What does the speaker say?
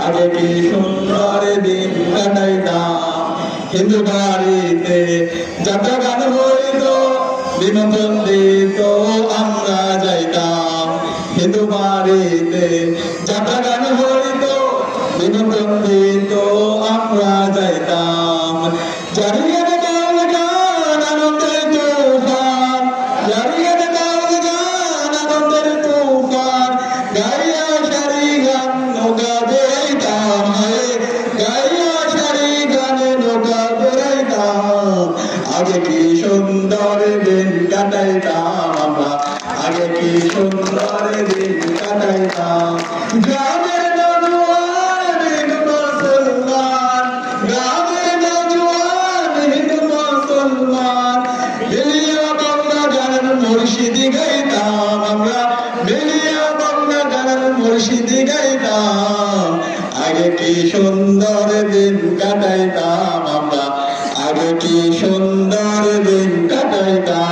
আগে কি সুন্দর দিন কাটাইতাম হিন্দু বাড়িতে যাত্রা গান হইত বিনোদন দিত আমরা যাইতাম হিন্দু বাড়িতে যাত্রা গান হইত বিনোদন দিত আমরা যাইতাম জারিয়ে গান গান আনন্দের তুফান জারিয়ে গান গান আনন্দের তুফান গাইয়া সারি গান নৌকা বেড়াইতাম গাইয়া সারি গানে নৌকা বেড়াইতাম আগে কি সুন্দর দিন কাটাইতাম আমরা আগে কি সুন্দর দিন কাটাইতাম গ্রামের নওজোয়ান হিন্দু মুসলমান গ্রামের নওজোয়ান হিন্দু মুসলমান মিলিয়া বাংলা গানের মুর্শিদি গাইতাম আমরা মিলিয়া বাংলা গানের মুর্শিদি গাইতাম আগে কি সুন্দর দিন কাটাইতাম আমরা আগে কি সুন্দর দিন কাটাইতাম